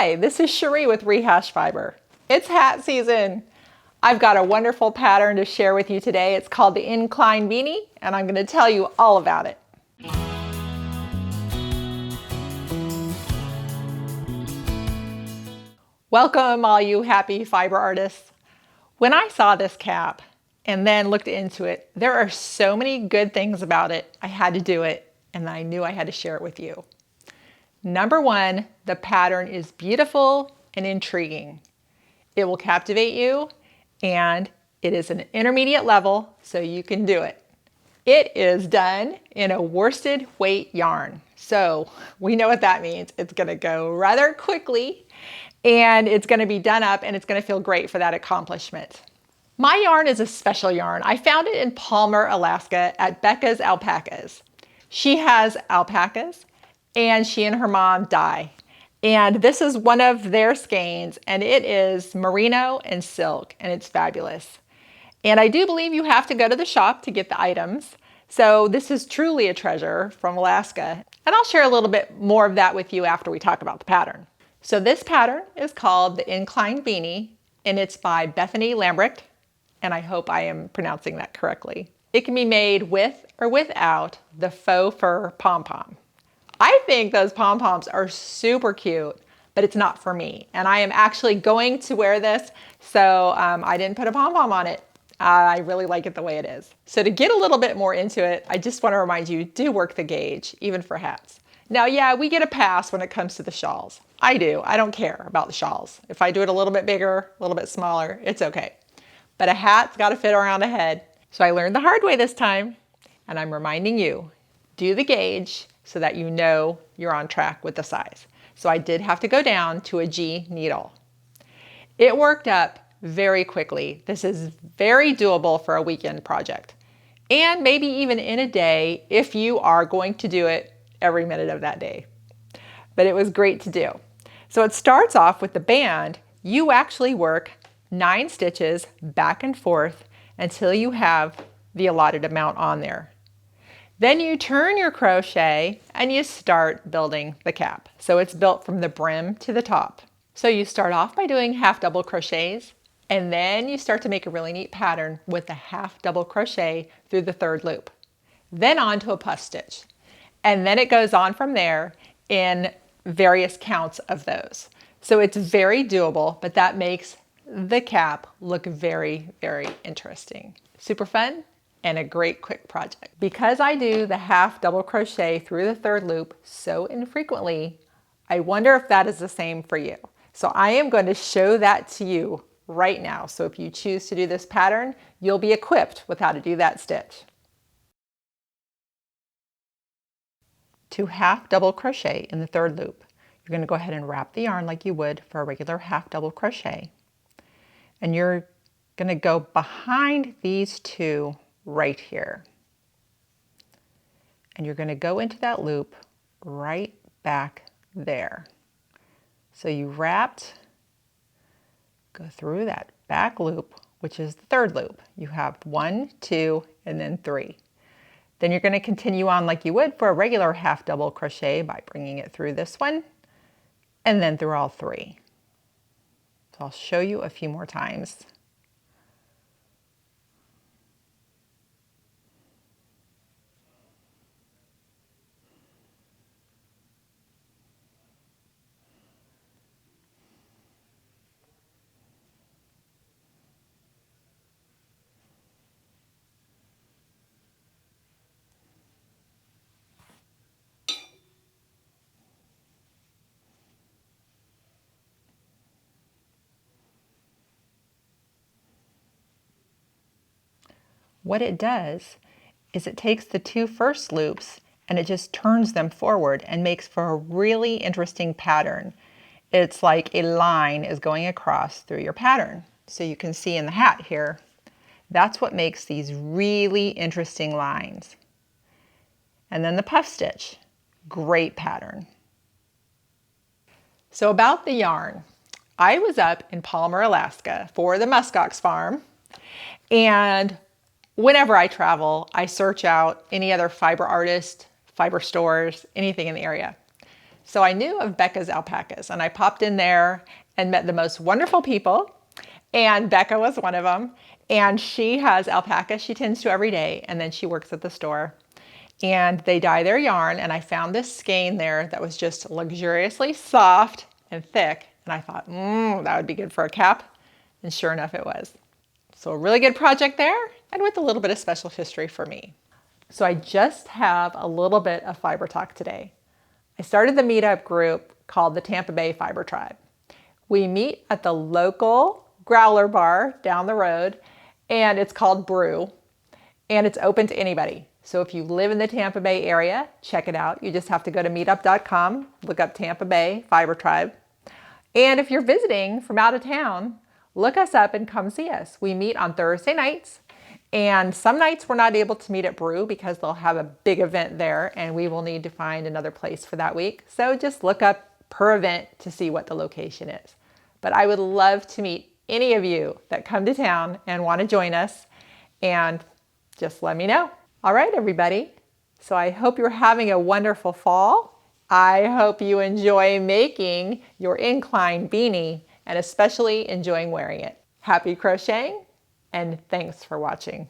Hi, this is Cherie with Rehash Fiber. It's hat season. I've got a wonderful pattern to share with you today. It's called the Incline Beanie, and I'm going to tell you all about it. Welcome, all you happy fiber artists. When I saw this cap and then looked into it, there are so many good things about it. I had to do it, and I knew I had to share it with you. Number one, the pattern is beautiful and intriguing. It will captivate you, and it is an intermediate level, so you can do it. It is done in a worsted weight yarn. So we know what that means. It's gonna go rather quickly, and it's gonna be done up, and it's gonna feel great for that accomplishment. My yarn is a special yarn. I found it in Palmer, Alaska at Becca's Alpacas. She has alpacas, and she and her mom dye. And this is one of their skeins, and it is merino and silk, and it's fabulous. And I do believe you have to go to the shop to get the items. So this is truly a treasure from Alaska. And I'll share a little bit more of that with you after we talk about the pattern. So this pattern is called the Incline Beanie, and it's by Bethany Lambrecht, and I hope I am pronouncing that correctly. It can be made with or without the faux fur pom-pom. I think those pom-poms are super cute, but it's not for me. And I am actually going to wear this, so I didn't put a pom-pom on it. I really like it the way it is. So to get a little bit more into it, I just want to remind you, do work the gauge, even for hats. Now, yeah, we get a pass when it comes to the shawls. I do. I don't care about the shawls. If I do it a little bit bigger, a little bit smaller, it's okay. But a hat's got to fit around a head. So I learned the hard way this time, and I'm reminding you, do the gauge so that you know you're on track with the size. So I did have to go down to a G needle. It worked up very quickly. This is very doable for a weekend project, and maybe even in a day if you are going to do it every minute of that day. But it was great to do. So it starts off with the band. You actually work 9 stitches back and forth until you have the allotted amount on there. Then you turn your crochet and you start building the cap. So it's built from the brim to the top. So you start off by doing half double crochets, and then you start to make a really neat pattern with a half double crochet through the 3rd loop. Then on to a puff stitch. And then it goes on from there in various counts of those. So it's very doable, but that makes the cap look very, very interesting. Super fun and a great quick project. Because I do the half double crochet through the 3rd loop so infrequently, I wonder if that is the same for you. So I am going to show that to you right now. So if you choose to do this pattern, you'll be equipped with how to do that stitch. To half double crochet in the 3rd loop, you're going to go ahead and wrap the yarn like you would for a regular half double crochet. And you're going to go behind these 2 right here. And you're going to go into that loop right back there. So you wrapped, go through that back loop, which is the 3rd loop. You have 1, 2, and then 3. Then you're going to continue on like you would for a regular half double crochet by bringing it through this one and then through all 3. So I'll show you a few more times. What it does is it takes the 2 first loops and it just turns them forward and makes for a really interesting pattern. It's like a line is going across through your pattern. So you can see in the hat here, that's what makes these really interesting lines. And then the puff stitch, great pattern. So about the yarn, I was up in Palmer, Alaska for the muskox farm, and whenever I travel, I search out any other fiber artist, fiber stores, anything in the area. So I knew of Becca's alpacas, and I popped in there and met the most wonderful people. And Becca was one of them. And she has alpacas she tends to every day, and then she works at the store. And they dye their yarn, and I found this skein there that was just luxuriously soft and thick. And I thought, that would be good for a cap. And sure enough, it was. So a really good project there, and with a little bit of special history for me. So I just have a little bit of fiber talk today. I started the meetup group called the Tampa Bay Fiber Tribe. We meet at the local growler bar down the road, and it's called Brew, and it's open to anybody. So if you live in the Tampa Bay area, check it out. You just have to go to meetup.com, look up Tampa Bay Fiber Tribe. And if you're visiting from out of town, look us up and come see us. We meet on Thursday nights, and some nights we're not able to meet at Brew because they'll have a big event there, and we will need to find another place for that week. So just look up per event to see what the location is. But I would love to meet any of you that come to town and want to join us, and just let me know. All right, everybody. So I hope you're having a wonderful fall. I hope you enjoy making your Incline beanie and especially enjoying wearing it. Happy crocheting, and thanks for watching.